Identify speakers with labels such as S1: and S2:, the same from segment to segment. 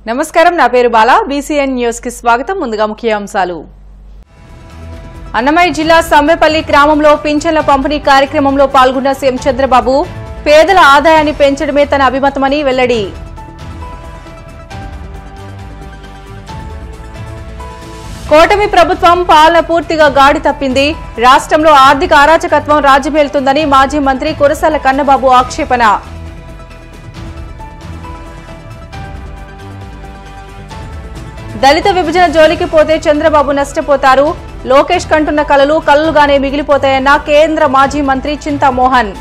S1: నమస్కారం, నా పేరు బాల. బీసీఎన్ న్యూస్ కి స్వాగతం. ముందుగా ముఖ్యాంశాలు. అన్నమయ్య జిల్లా సమ్మెపల్లి గ్రామంలో పింఛన్ల పంపిణీ కార్యక్రమంలో పాల్గొన్న సీఎం చంద్రబాబు పేదల ఆదాయాన్ని పెంచడమే తన అభిమతమని వెల్లడి. కూటమి ప్రభుత్వం పాలన పూర్తిగా గాడి తప్పింది. రాష్ట్రంలో ఆర్థిక అరాచకత్వం రాజ్యమేలుతుందని మాజీ మంత్రి కురసాల కన్నబాబు ఆక్షేపణ. దళిత విభజన జోలికి పోతే చంద్రబాబు నష్టపోతారు. లోకేష్ కంటున్న కలలు కలలుగానే మిగిలిపోతాయన్న కేంద్ర మాజీ మంత్రి చింతామోహన్.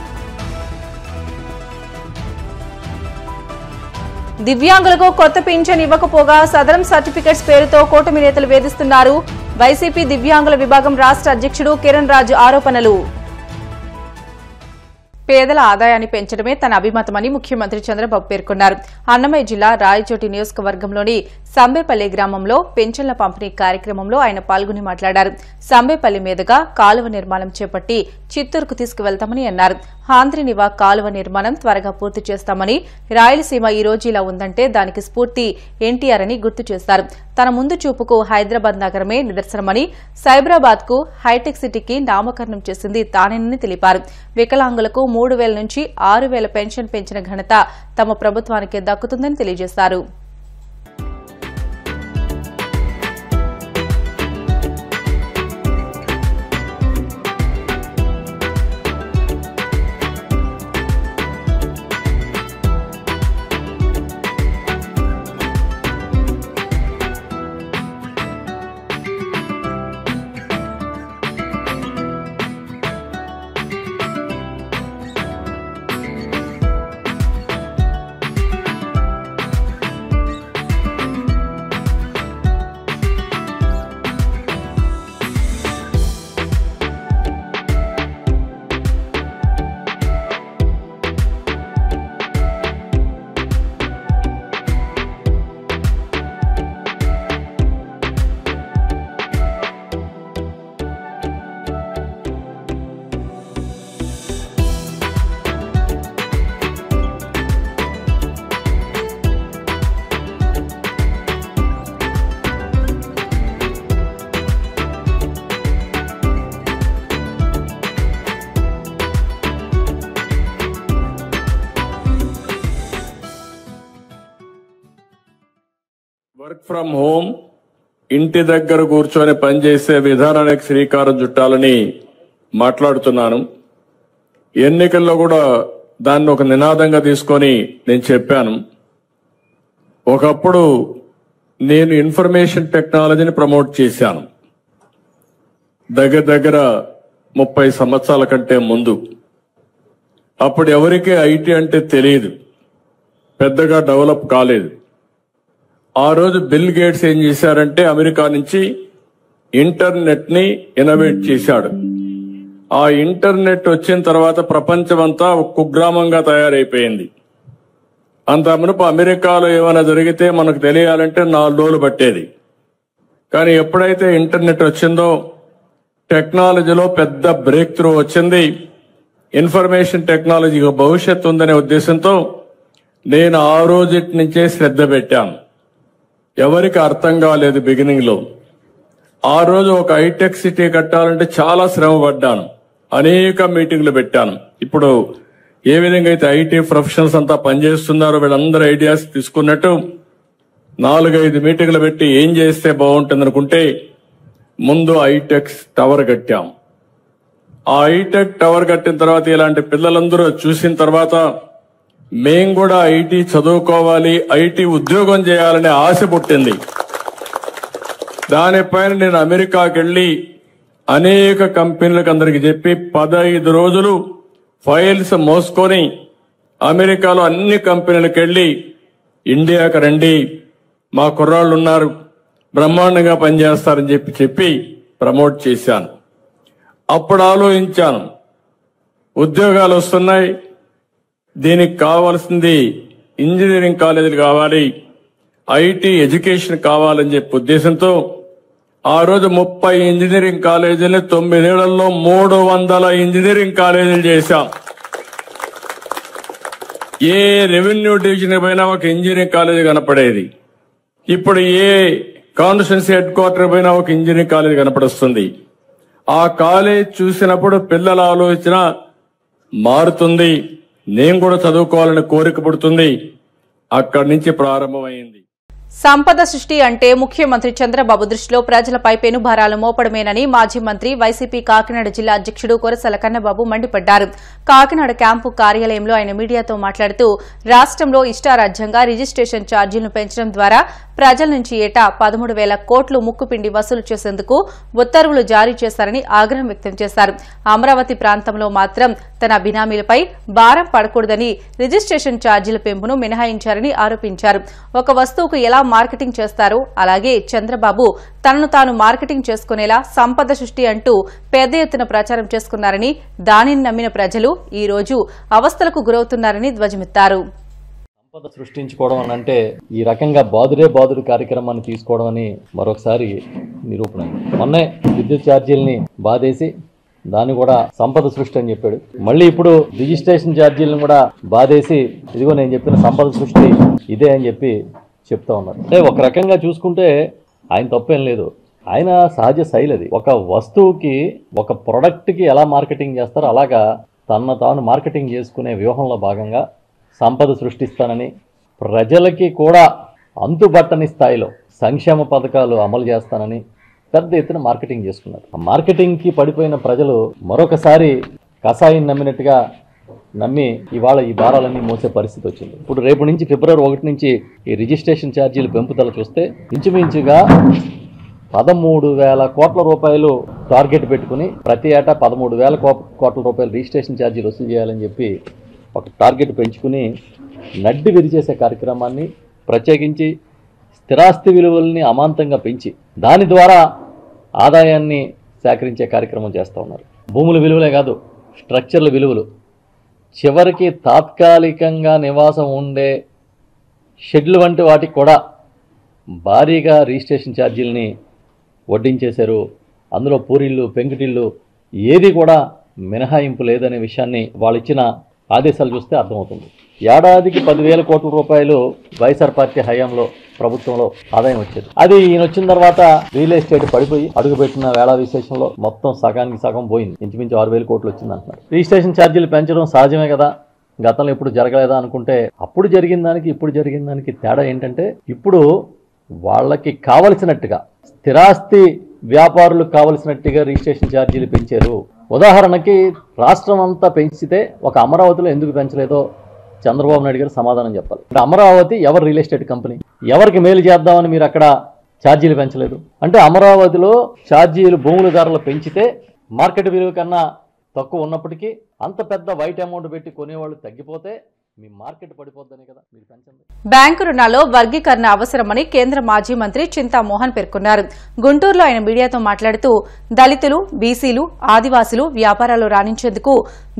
S1: దివ్యాంగులకు కొత్త పింఛన్ ఇవ్వకపోగా సదరం సర్టిఫికెట్స్ పేరుతో కూటమి నేతలు వేధిస్తున్నారు. వైసీపీ దివ్యాంగుల విభాగం రాష్ట్ర అధ్యక్షుడు కిరణ్ రాజు ఆరోపణలు. పేదల ఆదాయాన్ని పెంచడమే తన అభిమతమని ముఖ్యమంత్రి చంద్రబాబు పేర్కొన్నారు. అన్నమయ్య జిల్లా రాయచోటి నియోజకవర్గంలోని సంబేపల్లి గ్రామంలో పింఛన్ల పంపిణీ కార్యక్రమంలో ఆయన పాల్గొని మాట్లాడారు. సంబేపల్లి మీదుగా కాలువ నిర్మాణం చేపట్టి చిత్తూరుకు తీసుకువెళ్తామని అన్నారు. హాంద్రినివా కాలువ నిర్మాణం త్వరగా పూర్తి చేస్తామని, రాయలసీమ ఈ రోజు ఇలా ఉందంటే దానికి స్ఫూర్తి ఎన్టీఆర్ అని గుర్తు చేశారు. తన ముందు చూపుకు హైదరాబాద్ నగరమే నిదర్శనమని, సైబరాబాద్ కు హైటెక్ సిటీకి నామకరణం చేసింది తానేనని తెలిపారు. వికలాంగులకు 3,000 నుంచి 6,000 పెన్షన్ పెంచిన ఘనత తమ ప్రభుత్వానికే దక్కుతుందని తెలియజేశారు.
S2: వర్క్ ఫ్రం హోమ్, ఇంటి దగ్గర కూర్చొని పనిచేసే విధానానికి శ్రీకారం చుట్టాలని మాట్లాడుతున్నాను. ఎన్నికల్లో కూడా దాన్ని ఒక నినాదంగా తీసుకొని నేను చెప్పాను. ఒకప్పుడు నేను ఇన్ఫర్మేషన్ టెక్నాలజీని ప్రమోట్ చేశాను. దగ్గర 30 సంవత్సరాల కంటే ముందు. అప్పుడు ఎవరికీ ఐటీ అంటే తెలియదు, పెద్దగా డెవలప్ కాలేదు. ఆ రోజు బిల్ గేట్స్ ఏం చేశారంటే అమెరికా నుంచి ఇంటర్నెట్ ని ఇన్నోవేట్ చేశాడు. ఆ ఇంటర్నెట్ వచ్చిన తర్వాత ప్రపంచమంతా ఒక కుగ్రామంగా తయారైపోయింది. అంత మునుపు అమెరికాలో ఏమైనా జరిగితే మనకు తెలియాలంటే 4 రోజులు పట్టేది. కానీ ఎప్పుడైతే ఇంటర్నెట్ వచ్చిందో టెక్నాలజీలో పెద్ద బ్రేక్ త్రూ వచ్చింది. ఇన్ఫర్మేషన్ టెక్నాలజీకి భవిష్యత్తు ఉందనే ఉద్దేశంతో నేను ఆ రోజు నుంచే శ్రద్ధ పెట్టాను. ఎవరికి అర్థం కాలేదు బిగినింగ్ లో. ఆ రోజు ఒక హైటెక్ సిటీ కట్టాలంటే చాలా శ్రమ పడ్డాను, అనేక మీటింగ్లు పెట్టాను. ఇప్పుడు ఏ విధంగా అయితే ఐటీ ప్రొఫెషనల్స్ అంతా పనిచేస్తున్నారో వీళ్ళందరూ ఐడియాస్ తీసుకున్నట్టు 4-5 మీటింగ్లు పెట్టి ఏం చేస్తే బాగుంటుంది అనుకుంటే ముందు హైటెక్ టవర్ కట్టాం. ఆ హైటెక్ టవర్ కట్టిన తర్వాత ఇలాంటి పిల్లలందరూ చూసిన తర్వాత మేం కూడా ఐటీ చదువుకోవాలి, ఐటీ ఉద్యోగం చేయాలనే ఆశ పుట్టింది. దానిపైన నేను అమెరికాకి వెళ్లి అనేక కంపెనీలకు అందరికి చెప్పి 15 రోజులు ఫైల్స్ మోసుకొని అమెరికాలో అన్ని కంపెనీలకు వెళ్లి ఇండియాకి రండి, మా కుర్రాళ్ళు ఉన్నారు, బ్రహ్మాండంగా పనిచేస్తారని చెప్పి ప్రమోట్ చేశాను. అప్పుడు ఆలోచించాను, ఉద్యోగాలు వస్తున్నాయి, దీనికి కావాల్సింది ఇంజనీరింగ్ కాలేజీలు కావాలి, ఐటీ ఎడ్యుకేషన్ కావాలని చెప్పి ఉద్దేశంతో ఆ రోజు 30 ఇంజనీరింగ్ కాలేజీలు 9 ఏళ్లలో 300 ఇంజనీరింగ్ కాలేజీలు చేశాం. ఏ రెవెన్యూ డివిజన్ పైన ఒక ఇంజనీరింగ్ కాలేజీ కనపడేది. ఇప్పుడు ఏ కాన్స్టిట్యున్సీ హెడ్ క్వార్టర్ పైన ఒక ఇంజనీరింగ్ కాలేజ్ కనపడుస్తుంది. ఆ కాలేజ్ చూసినప్పుడు పిల్లల ఆలోచన మారుతుంది. నేను కూడా చదువుకోవాలని కోరిక పుడుతుంది. అక్కడి నుంచి ప్రారంభమైంది.
S1: సంపద సృష్టి అంటే ముఖ్యమంత్రి చంద్రబాబు దృష్టిలో ప్రజలపై పెనుభారాలు మోపడమేనని మాజీ మంత్రి వైసీపీ కాకినాడ జిల్లా అధ్యక్షుడు కొరసల కన్నబాబు మండిపడ్డారు. కాకినాడ క్యాంపు కార్యాలయంలో ఆయన మీడియాతో మాట్లాడుతూ రాష్ట్రంలో ఇష్టారాజ్యంగా రిజిస్ట్రేషన్ ఛార్జీలను పెంచడం ద్వారా ప్రజల నుంచి ఏటా 13,000 కోట్లు ముక్కుపిండి వసూలు చేసేందుకు ఉత్తర్వులు జారీ చేశారని ఆగ్రహం వ్యక్తం చేశారు. అమరావతి ప్రాంతంలో మాత్రం తన బినామీలపై భారం పడకూడదని రిజిస్ట్రేషన్ ఛార్జీల పెంపును మినహాయించారని ఆరోపించారు. ఒక వస్తువుకు ఎలా మార్కెటింగ్ చేస్తారో అలాగే చంద్రబాబు తనను తాను మార్కెటింగ్ చేసుకునేలా సంపద సృష్టి అంటూ పెద్ద ఎత్తున ప్రచారం చేసుకున్నారని, దానిని నమ్మిన ప్రజలు ఈ రోజు అవస్థలకు గురవుతున్నారని ధ్వజమెత్తారు.
S3: సంపద సృష్టించుకోవడం అని అంటే ఈ రకంగా బాదుడు కార్యక్రమాన్ని తీసుకోవడం అని మరొకసారి నిరూపణ. మొన్నే విద్యుత్ ఛార్జీలని బాధేసి దాన్ని కూడా సంపద సృష్టి అని చెప్పాడు. మళ్ళీ ఇప్పుడు రిజిస్ట్రేషన్ ఛార్జీలను కూడా బాధేసి ఇదిగో నేను చెప్పిన సంపద సృష్టి ఇదే అని చెప్పి చెప్తా ఉన్నారు. అంటే ఒక రకంగా చూసుకుంటే ఆయన తప్పేం లేదు. ఆయన సహజ శైలి అది. ఒక వస్తువుకి ఒక ప్రొడక్ట్కి ఎలా మార్కెటింగ్ చేస్తారో అలాగా తనను తాను మార్కెటింగ్ చేసుకునే వ్యూహంలో భాగంగా సంపద సృష్టిస్తానని, ప్రజలకి కూడా అంతుబట్టని స్థాయిలో సంక్షేమ పథకాలు అమలు చేస్తానని పెద్ద ఎత్తున మార్కెటింగ్ చేసుకున్నారు. ఆ మార్కెటింగ్కి పడిపోయిన ప్రజలు మరొకసారి కషాయం నమ్మినట్టుగా నమ్మి ఇవాళ ఈ భారాలన్నీ మోసే పరిస్థితి వచ్చింది. ఇప్పుడు రేపు నుంచి ఫిబ్రవరి 1 నుంచి ఈ రిజిస్ట్రేషన్ ఛార్జీలు పెంపుదల చూస్తే ఇంచుమించుగా 13,000 కోట్ల రూపాయలు టార్గెట్ పెట్టుకుని ప్రతి ఏటా 13,000 కోట్ల రూపాయలు రిజిస్ట్రేషన్ ఛార్జీలు వసూలు చేయాలని చెప్పి ఒక టార్గెట్ పెంచుకుని నడ్డి విరిచేసే కార్యక్రమాన్ని, ప్రత్యేకించి స్థిరాస్తి విలువల్ని అమాంతంగా పెంచి దాని ద్వారా ఆదాయాన్ని సేకరించే కార్యక్రమం చేస్తూ ఉన్నారు. భూముల విలువలే కాదు, స్ట్రక్చర్ల విలువలు, చివరికి తాత్కాలికంగా నివాసం ఉండే షెడ్లు వంటి వాటికి కూడా భారీగా రిజిస్ట్రేషన్ ఛార్జీలని వడ్డించేశారు. అందులో పూరిళ్ళు, పెంకుటిళ్ళు ఏది కూడా మినహాయింపు లేదనే విషయాన్ని వాళ్ళు ఇచ్చిన ఆదేశాలు చూస్తే అర్థమవుతుంది. ఏడాదికి 10,000 కోట్ల రూపాయలు వైఎస్ఆర్ పార్టీ హయాంలో ప్రభుత్వంలో ఆదాయం వచ్చేది. అది ఈయన వచ్చిన తర్వాత రియల్ ఎస్టేట్ పడిపోయి అడుగుపెట్టిన వేళ విశేషంలో మొత్తం సగానికి సగం పోయింది. ఇంచుమించు 6,000 కోట్లు వచ్చింది అంటున్నారు. రిజిస్ట్రేషన్ ఛార్జీలు పెంచడం సహజమే కదా, గతంలో ఎప్పుడు జరగలేదా అనుకుంటే అప్పుడు జరిగిన దానికి ఇప్పుడు జరిగిన దానికి తేడా ఏంటంటే ఇప్పుడు వాళ్ళకి కావలసినట్టుగా స్థిరాస్తి వ్యాపారులకు కావలసినట్టుగా రిజిస్ట్రేషన్ ఛార్జీలు పెంచారు. ఉదాహరణకి రాష్ట్రం అంతా పెంచితే ఒక అమరావతిలో ఎందుకు పెంచలేదో చంద్రబాబు నాయుడు గారు సమాధానం చెప్పాలి. అంటే అమరావతి ఎవరు రియల్ ఎస్టేట్ కంపెనీ, ఎవరికి మేలు చేద్దామని మీరు అక్కడ ఛార్జీలు పెంచలేదు అంటే అమరావతిలో ఛార్జీలు భూముల ధరలు పెంచితే మార్కెట్ విలువ కన్నా తక్కువ ఉన్నప్పటికీ అంత పెద్ద వైట్ అమౌంట్ పెట్టి కొనేవాళ్ళు తగ్గిపోతే మీ మార్కెట్ పడిపోద్దనే కదా మీరు పెంచండి.
S1: బ్యాంకు రుణాల్లో వర్గీకరణ అవసరమని కేంద్ర మాజీ మంత్రి చింతామోహన్ పేర్కొన్నారు. గుంటూరులో ఆయన మీడియాతో మాట్లాడుతూ దళితులు, బీసీలు, ఆదివాసులు వ్యాపారాలు రాణించేందుకు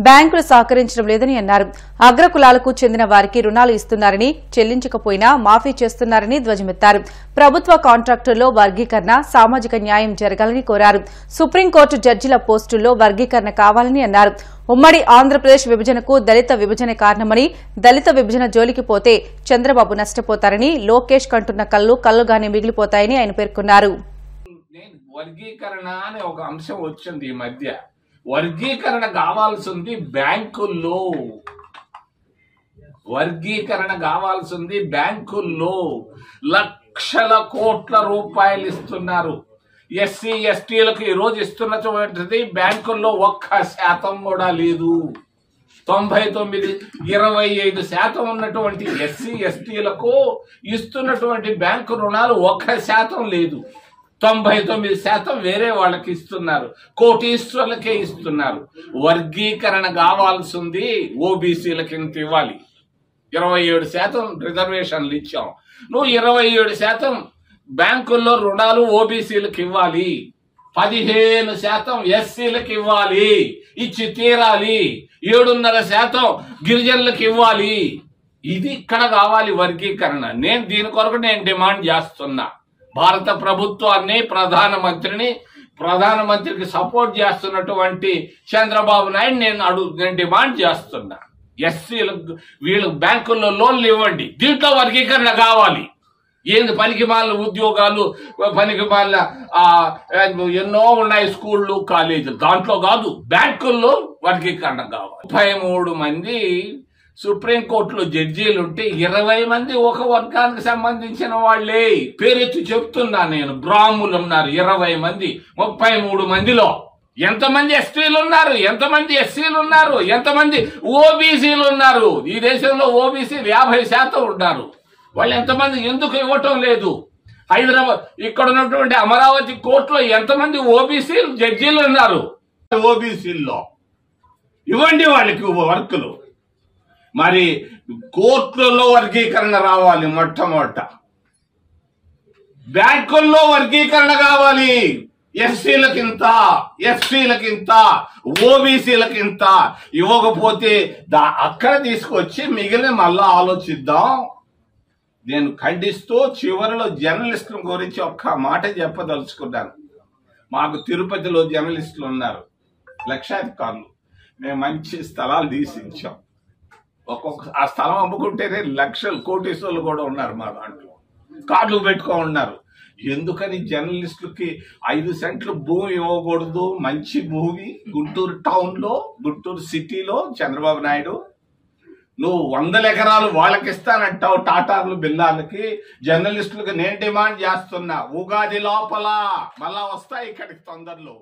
S1: బ్యాంకులు సహకరించడం లేదని అన్నారు. అగ్రకులాలకు చెందిన వారికి రుణాలు ఇస్తున్నారని, చెల్లించకపోయినా మాఫీ చేస్తున్నారని ధ్వజమెత్తారు. ప్రభుత్వ కాంట్రాక్టుల్లో వర్గీకరణ, సామాజిక న్యాయం జరగాలని కోరారు. సుప్రీంకోర్టు జడ్జిల పోస్టుల్లో వర్గీకరణ కావాలని అన్నారు. ఉమ్మడి ఆంధ్రప్రదేశ్ విభజనకు దళిత విభజన కారణమని, దళిత విభజన జోలికి పోతే చంద్రబాబు నష్టపోతారని, లోకేష్ కంటున్న కల్లుగానే మిగిలిపోతాయని ఆయన పేర్కొన్నారు.
S4: వర్గీకరణ అనే ఒక అంశం వచ్చింది ఈ మధ్య. వర్గీకరణ కావాల్సింది బ్యాంకుల్లో, వర్గీకరణ కావాల్సింది బ్యాంకుల్లో. లక్షల కోట్ల రూపాయలు ఇస్తున్నారు. ఎస్సీ ఎస్టీలకు ఈరోజు ఇస్తున్నటువంటిది బ్యాంకుల్లో 1% కూడా లేదు. 99, 25% ఉన్నటువంటి ఎస్సీ ఎస్టీలకు ఇస్తున్నటువంటి బ్యాంకు రుణాలు 1% లేదు. 99% వేరే వాళ్ళకి ఇస్తున్నారు, కోటీశ్వరులకే ఇస్తున్నారు. వర్గీకరణ కావాల్సింది ఓబీసీలకి ఇంత ఇవ్వాలి. 27% రిజర్వేషన్లు ఇచ్చాం. నువ్వు 27% బ్యాంకుల్లో రుణాలు ఓబీసీలకు ఇవ్వాలి, 15% ఎస్సీలకు ఇవ్వాలి, ఇచ్చి తీరాలి. 7.5% గిరిజనులకు ఇవ్వాలి. ఇది ఇక్కడ కావాలి వర్గీకరణ. దీని కొరకు నేను డిమాండ్ చేస్తున్నా. భారత ప్రభుత్వాన్ని, ప్రధానమంత్రికి సపోర్ట్ చేస్తున్నటువంటి చంద్రబాబు నాయుడు నేను డిమాండ్ చేస్తున్నా. ఎస్సీలకు వీళ్ళు బ్యాంకుల్లో లోన్లు ఇవ్వండి, దీంట్లో వర్గీకరణ కావాలి. ఏంది పనికిమాలిన ఉద్యోగాలు, పనికిమాలిన ఎన్నో ఉన్నాయి స్కూళ్ళు, కాలేజీలు. దాంట్లో కాదు, బ్యాంకుల్లో వర్గీకరణ కావాలి. 33 మంది సుప్రీంకోర్టులో జడ్జీలు ఉంటే 20 మంది ఒక వర్గానికి సంబంధించిన వాళ్లే. పేరెత్తి చెప్తున్నా నేను. బ్రాహ్మణులు ఉన్నారు 20 మంది. 33 మందిలో ఎంతమంది ఎస్టీలు ఉన్నారు, ఎంతమంది ఎస్సీలు ఉన్నారు, ఎంతమంది ఓబీసీలు ఉన్నారు? ఈ దేశంలో ఓబీసీలు 50% ఉన్నారు. వాళ్ళు ఎంతమంది ఎందుకు ఇవ్వటం లేదు? హైదరాబాద్ ఇక్కడ ఉన్నటువంటి అమరావతి కోర్టులో ఎంతమంది ఓబీసీలు జడ్జీలు ఉన్నారు? ఓబీసీల్లో ఇవ్వండి వాళ్ళకి వర్కులు. మరి కోర్టులలో వర్గీకరణ రావాలి. మొట్టమొదట బ్యాంకుల్లో వర్గీకరణ కావాలి. ఎస్సీలకింత, ఎస్టీలకింత, ఓబీసీలకింత ఇవ్వకపోతే అక్కడ తీసుకొచ్చి మిగిలిన మళ్ళా ఆలోచిద్దాం. నేను ఖండిస్తూ చివరిలో జర్నలిస్టుల గురించి ఒక్క మాట చెప్పదలుచుకున్నాను. మాకు తిరుపతిలో జర్నలిస్టులు ఉన్నారు, లక్షాధికారులు. మేము మంచి స్థలాలు తీసించాం. ఆ స్థలం అమ్ముకుంటేనే లక్షలు, కోటీశ్వర్లు కూడా ఉన్నారు మా దాంట్లో. కార్డులు పెట్టుకో ఉన్నారు. ఎందుకని జర్నలిస్టులకి 5 సెంట్లు భూమి ఇవ్వకూడదు? మంచి భూమి గుంటూరు టౌన్ లో, గుంటూరు సిటీలో చంద్రబాబు నాయుడు నువ్వు 100 ఎకరాలు వాళ్ళకి ఇస్తానంటావు. టాటార్లు, బిల్లాలకి. జర్నలిస్టులకు నేను డిమాండ్ చేస్తున్నా, ఉగాది లోపల మళ్ళా వస్తాయి ఇక్కడికి తొందరలో.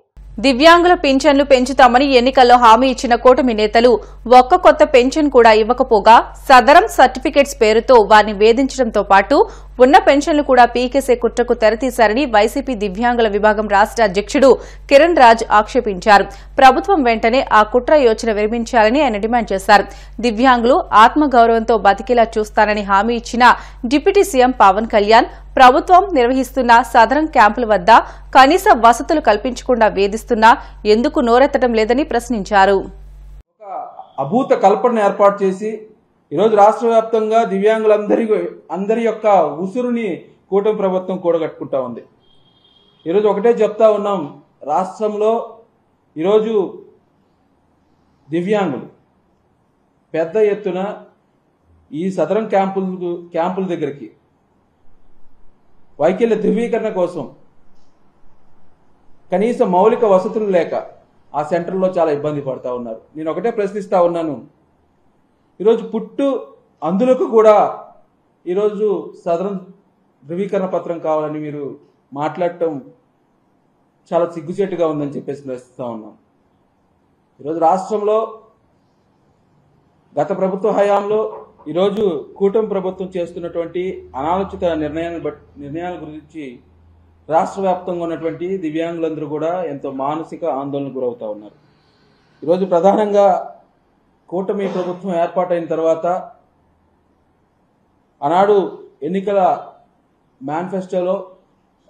S1: దివ్యాంగుల పింఛన్లు పెంచుతామని ఎన్నికల్లో హామీ ఇచ్చిన కూటమి నేతలు ఒక్క కొత్త పెన్షన్ కూడా ఇవ్వకపోగా సదరం సర్టిఫికెట్స్ పేరుతో వారిని వేధించడంతో పాటు ఉన్న పెన్షన్లు కూడా పీకేసే కుట్రకు తెరతీశారని వైసీపీ దివ్యాంగుల విభాగం రాష్ట అధ్యక్షుడు కిరణ్ రాజ్ ఆక్షేపించారు. ప్రభుత్వం వెంటనే ఆ కుట్ర యోచన విరమించాలని ఆయన డిమాండ్ చేశారు. దివ్యాంగులు ఆత్మగౌరవంతో బతికేలా చూస్తానని హామీ ఇచ్చిన డిప్యూటీ సీఎం పవన్ కళ్యాణ్ ప్రభుత్వం నిర్వహిస్తున్న సదరం క్యాంపుల వద్ద కనీస వసతులు కల్పించకుండా వేధిస్తున్నా ఎందుకు నోరెత్తడం లేదని ప్రశ్నించారు.
S5: అభూత కల్పన ఏర్పాటు చేసి ఈరోజు రాష్ట్ర వ్యాప్తంగా దివ్యాంగులందరి యొక్క ఉసురుని కూటమి ప్రభుత్వం కూడగట్టుకుంటా ఉంది. ఈరోజు ఒకటే చెప్తా ఉన్నాం, రాష్ట్రంలో ఈరోజు దివ్యాంగులు పెద్ద ఎత్తున ఈ సదరం క్యాంపుల దగ్గరికి వైకల్య ధృవీకరణ కోసం కనీస మౌలిక వసతులు లేక ఆ సెంటర్లో చాలా ఇబ్బంది పడతా ఉన్నారు. నేను ఒకటే ప్రశ్నిస్తా ఉన్నాను, ఈరోజు పుట్టు అందులకు కూడా ఈరోజు సదరం ధృవీకరణ పత్రం కావాలని మీరు మాట్లాడటం చాలా సిగ్గుచేటుగా ఉందని చెప్పేసి ప్రశ్నిస్తా ఉన్నాం. ఈరోజు రాష్ట్రంలో గత ప్రభుత్వ హయాంలో ఈరోజు కూటమి ప్రభుత్వం చేస్తున్నటువంటి అనాలోచిత నిర్ణయాల గురించి రాష్ట్ర వ్యాప్తంగా ఉన్నటువంటి దివ్యాంగులందరూ కూడా ఎంతో మానసిక ఆందోళనకు గురవుతా ఉన్నారు. ఈరోజు ప్రధానంగా కూటమి ప్రభుత్వం ఏర్పాటైన తర్వాత ఆనాడు ఎన్నికల మేనిఫెస్టోలో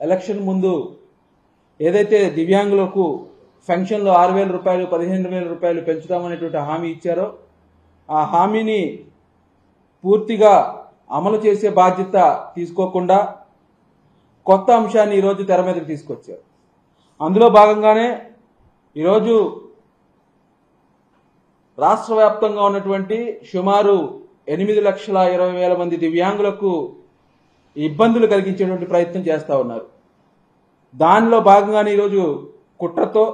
S5: ఎలక్షన్ ముందు ఏదైతే దివ్యాంగులకు పెన్షన్లు 6,000 రూపాయలు 15,000 రూపాయలు పెంచుతామనేటువంటి హామీ ఇచ్చారో ఆ హామీని పూర్తిగా అమలు చేసే బాధ్యత తీసుకోకుండా కొత్త అంశాన్ని ఈరోజు తెర మీదకి తీసుకొచ్చారు. అందులో భాగంగానే ఈరోజు రాష్ట్ర వ్యాప్తంగా ఉన్నటువంటి సుమారు 8,20,000 మంది దివ్యాంగులకు ఇబ్బందులు కలిగించేటువంటి ప్రయత్నం చేస్తూ ఉన్నారు. దానిలో భాగంగానే ఈరోజు కుట్రతో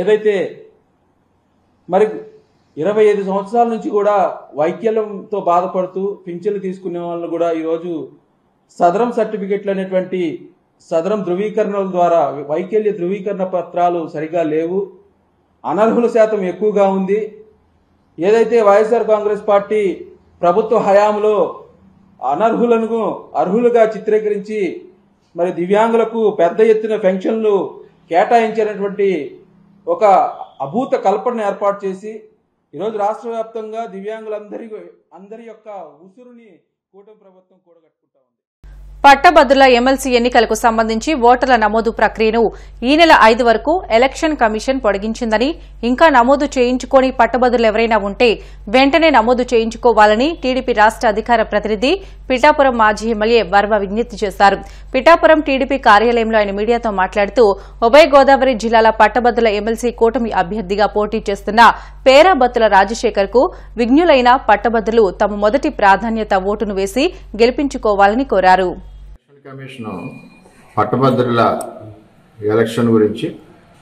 S5: ఏదైతే మరి 25 సంవత్సరాల నుంచి కూడా వైకల్యంతో బాధపడుతూ పింఛన్లు తీసుకునే వాళ్ళు కూడా ఈరోజు సదరం సర్టిఫికెట్లు అనేటువంటి సదరం ధృవీకరణల ద్వారా వైకల్య ధృవీకరణ పత్రాలు సరిగా లేవు, అనర్హుల శాతం ఎక్కువగా ఉంది. ఏదైతే వైఎస్ఆర్ కాంగ్రెస్ పార్టీ ప్రభుత్వ హయాంలో అనర్హులను అర్హులుగా చిత్రీకరించి మరి దివ్యాంగులకు పెద్ద ఎత్తున పెన్షన్లు కేటాయించినటువంటి ఒక అభూత కల్పన ఏర్పాటు చేసి ఈరోజు రాష్ట్ర వ్యాప్తంగా దివ్యాంగులందరి యొక్క ఉసురుని కూటమి ప్రభుత్వం కూడగట్టుకుంటా ఉంది.
S1: పట్టభద్రుల ఎమ్మెల్సీ ఎన్నికలకు సంబంధించి ఓటర్ల నమోదు ప్రక్రియను ఈ నెల 5 వరకు ఎలక్షన్ కమిషన్ పొడిగించిందని, ఇంకా నమోదు చేయించుకోని పట్టభద్రులు ఎవరైనా ఉంటే వెంటనే నమోదు చేయించుకోవాలని టీడీపీ రాష్ట అధికార ప్రతినిధి పిఠాపురం మాజీ ఎమ్మెల్యే వర్మ విజ్ఞప్తి చేశారు. పిఠాపురం టీడీపీ కార్యాలయంలో ఆయన మీడియాతో మాట్లాడుతూ ఉభయ గోదావరి జిల్లాల పట్టభద్రుల ఎమ్మెల్సీ కూటమి అభ్యర్థిగా పోటీ చేస్తున్న పేరాబత్తుల రాజశేఖర్ కు విజ్ఞులైన పట్టభద్రులు తమ మొదటి ప్రాధాన్యత ఓటును వేసి గెలిపించుకోవాలని కోరారు.
S6: కమిషన్ పట్టభద్రుల ఎలక్షన్ గురించి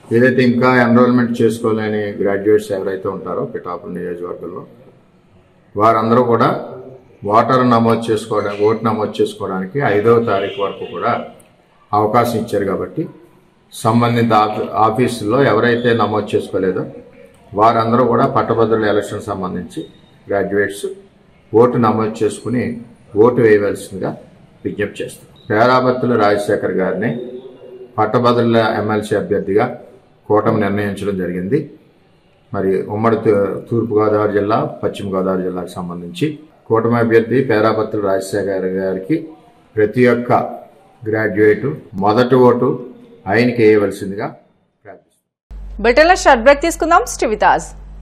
S6: ఏదైతే ఇంకా ఎన్రోల్మెంట్ చేసుకోలేని గ్రాడ్యుయేట్స్ ఎవరైతే ఉంటారో పిఠాపురం నియోజకవర్గంలో వారందరూ కూడా ఓటు నమోదు చేసుకోవడానికి 5వ తారీఖు వరకు కూడా అవకాశం ఇచ్చారు. కాబట్టి సంబంధిత ఆఫీసుల్లో ఎవరైతే నమోదు చేసుకోలేదో వారందరూ కూడా పట్టభద్రుల ఎలక్షన్ సంబంధించి గ్రాడ్యుయేట్స్ ఓటు నమోదు చేసుకుని ఓటు వేయవలసిందిగా విజ్ఞప్తి చేస్తారు. పేరాబత్తుల రాజశేఖర్ గారిని పట్టభద్రుల ఎమ్మెల్సీ అభ్యర్థిగా కూటమి నిర్ణయించడం జరిగింది. మరి ఉమ్మడి తూర్పుగోదావరి జిల్లా, పశ్చిమ గోదావరి జిల్లాకు సంబంధించి కూటమి అభ్యర్థి పేరాబత్తుల రాజశేఖర్ గారికి ప్రతి ఒక్క గ్రాడ్యుయేట్ మొదటి ఓటు ఆయనకి వేయవలసిందిగా ప్రార్థిస్తున్నాం.
S1: బ్రిటన్లో షార్ట్ బ్రేక్ తీసుకుందాం. Stay with us.